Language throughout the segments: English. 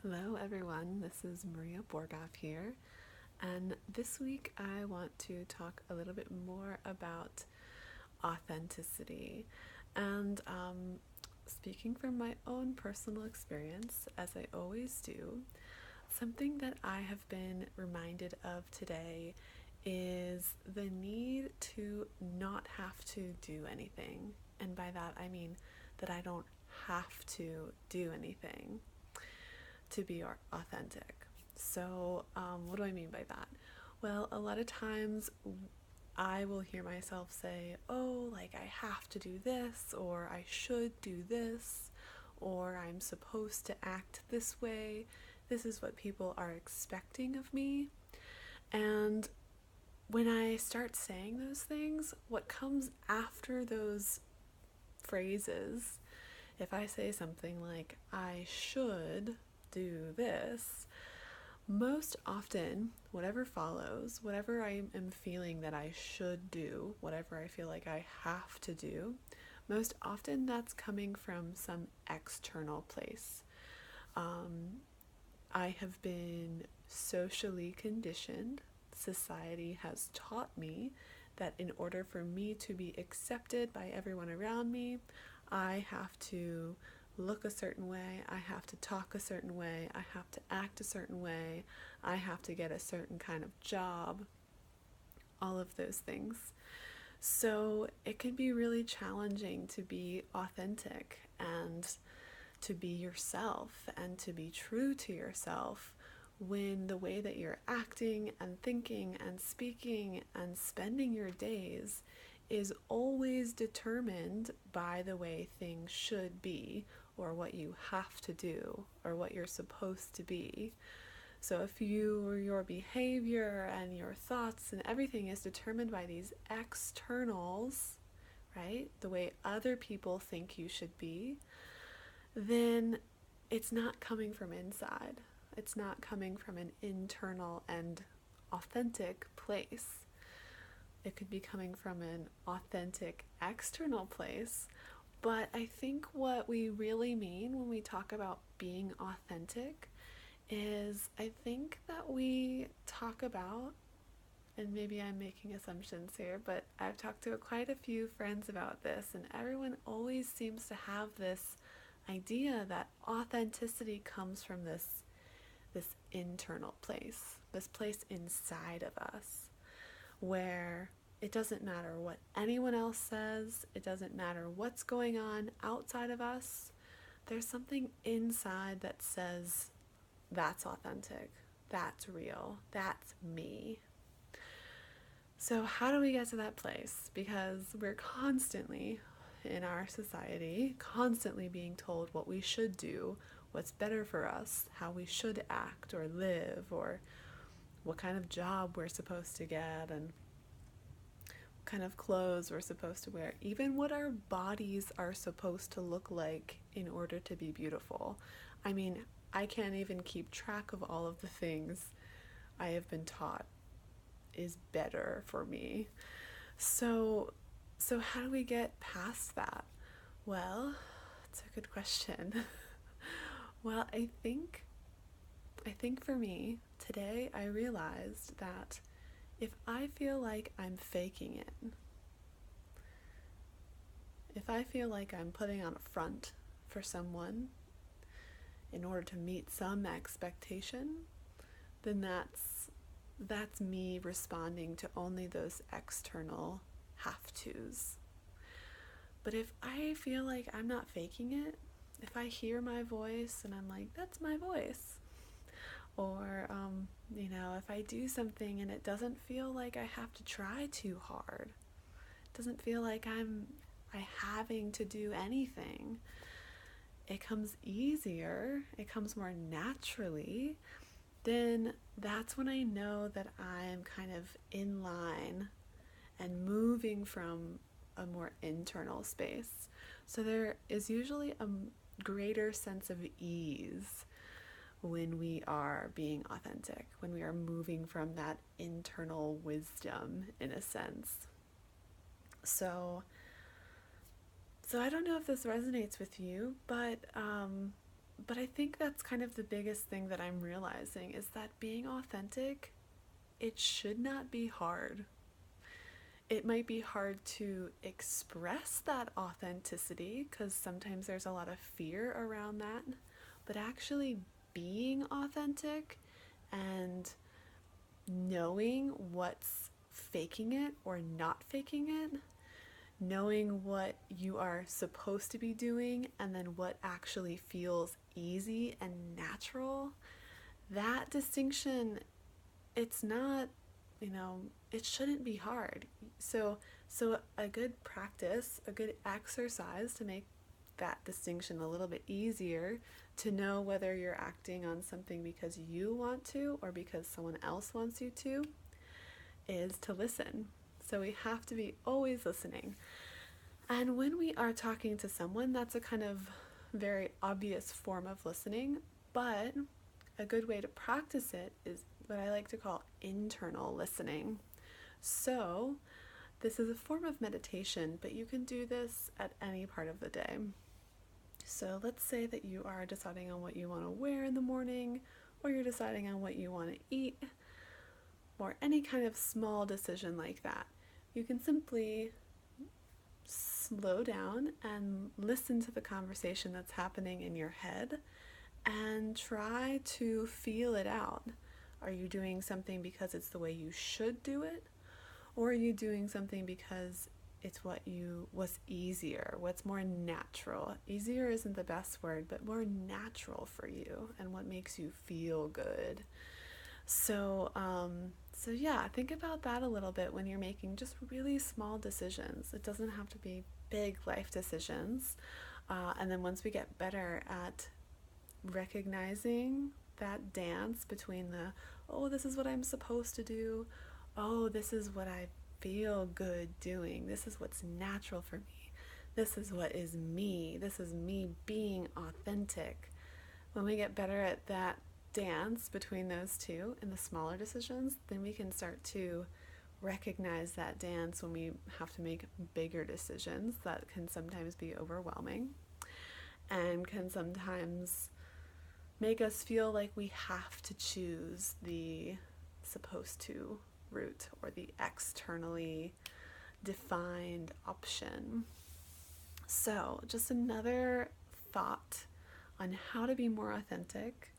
Hello, everyone. This is Maria Borgoff here, and this week I want to talk a little bit more about authenticity. And speaking from my own personal experience, as I always do, something that I have been reminded of today is the need to not have to do anything. And by that, I mean that I don't have to do anything to be authentic. So, what do I mean by that? Well, a lot of times I will hear myself say, oh, like I have to do this, or I should do this, or I'm supposed to act this way. This is what people are expecting of me. And when I start saying those things, what comes after those phrases, if I say something like, I should do this, most often, whatever follows, whatever I am feeling that I should do, whatever I feel like I have to do, most often that's coming from some external place. I have been socially conditioned. Society has taught me that in order for me to be accepted by everyone around me, I have to look a certain way, I have to talk a certain way, I have to act a certain way, I have to get a certain kind of job, all of those things. So it can be really challenging to be authentic and to be yourself and to be true to yourself when the way that you're acting and thinking and speaking and spending your days is always determined by the way things should be, or what you have to do, or what you're supposed to be. So if your behavior and your thoughts and everything is determined by these externals, right, the way other people think you should be, then it's not coming from inside. It's not coming from an internal and authentic place. It could be coming from an authentic external place. But I think what we really mean when we talk about being authentic is I think that we talk about, and maybe I'm making assumptions here, but I've talked to quite a few friends about this, and everyone always seems to have this idea that authenticity comes from this internal place, this place inside of us, where it doesn't matter what anyone else says, it doesn't matter what's going on outside of us. There's something inside that says, that's authentic, that's real, that's me. So, how do we get to that place? Because we're constantly, in our society, constantly being told what we should do, what's better for us, how we should act or live, or what kind of job we're supposed to get, and what kind of clothes we're supposed to wear, even what our bodies are supposed to look like in order to be beautiful. I mean, I can't even keep track of all of the things I have been taught is better for me. So how do we get past that? Well, it's a good question. Well, I think for me, today I realized that if I feel like I'm faking it, if I feel like I'm putting on a front for someone in order to meet some expectation, then that's me responding to only those external have-tos. But if I feel like I'm not faking it, if I hear my voice and I'm like, that's my voice, or if I do something and it doesn't feel like I have to try too hard, it doesn't feel like I'm having to do anything, it comes easier, it comes more naturally, then that's when I know that I'm kind of in line and moving from a more internal space. So there is usually a greater sense of ease when we are being authentic, when we are moving from that internal wisdom, in a sense. So I don't know if this resonates with you, but But I think that's kind of the biggest thing that I'm realizing is that being authentic, it should not be hard. It might be hard to express that authenticity because sometimes there's a lot of fear around that, but actually being authentic and knowing what's faking it or not faking it, knowing what you are supposed to be doing, and then what actually feels easy and natural, that distinction, it's not, it shouldn't be hard. So a good practice, a good exercise to make that distinction a little bit easier, to know whether you're acting on something because you want to or because someone else wants you to, is to listen. So we have to be always listening. And when we are talking to someone, that's a kind of very obvious form of listening, but a good way to practice it is what I like to call internal listening. So this is a form of meditation, but you can do this at any part of the day. So let's say that you are deciding on what you want to wear in the morning, or you're deciding on what you want to eat, or any kind of small decision like that. You can simply slow down and listen to the conversation that's happening in your head and try to feel it out. Are you doing something because it's the way you should do it? Or are you doing something because it's what's easier, what's more natural? Easier isn't the best word, but more natural for you and what makes you feel good. So yeah, think about that a little bit when you're making just really small decisions. It doesn't have to be big life decisions. And then once we get better at recognizing that dance between oh, this is what I'm supposed to do, oh, this is what I feel good doing, this is what's natural for me, this is what is me, this is me being authentic. When we get better at that dance between those two in the smaller decisions, then we can start to recognize that dance when we have to make bigger decisions that can sometimes be overwhelming and can sometimes make us feel like we have to choose the supposed to route or the externally defined option. So, just another thought on how to be more authentic,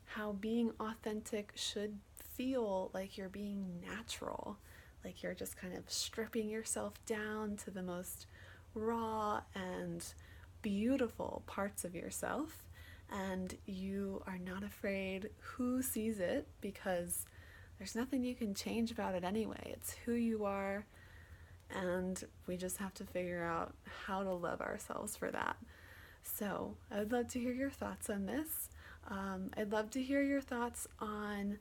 how being authentic should feel like you're being natural, like you're just kind of stripping yourself down to the most raw and beautiful parts of yourself, and you are not afraid who sees it because there's nothing you can change about it anyway. It's who you are, and we just have to figure out how to love ourselves for that. So I would love to hear your thoughts on this. I'd love to hear your thoughts on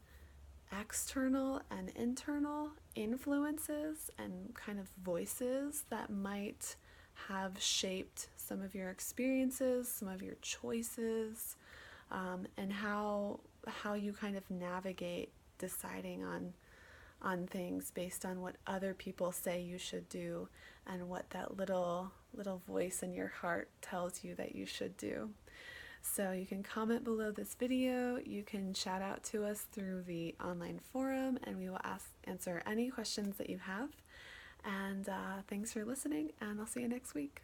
external and internal influences and kind of voices that might have shaped some of your experiences, some of your choices, and how you kind of navigate deciding on things based on what other people say you should do and what that little voice in your heart tells you that you should do. So you can comment below this video, you can shout out to us through the online forum, and we will answer any questions that you have. And thanks for listening, and I'll see you next week.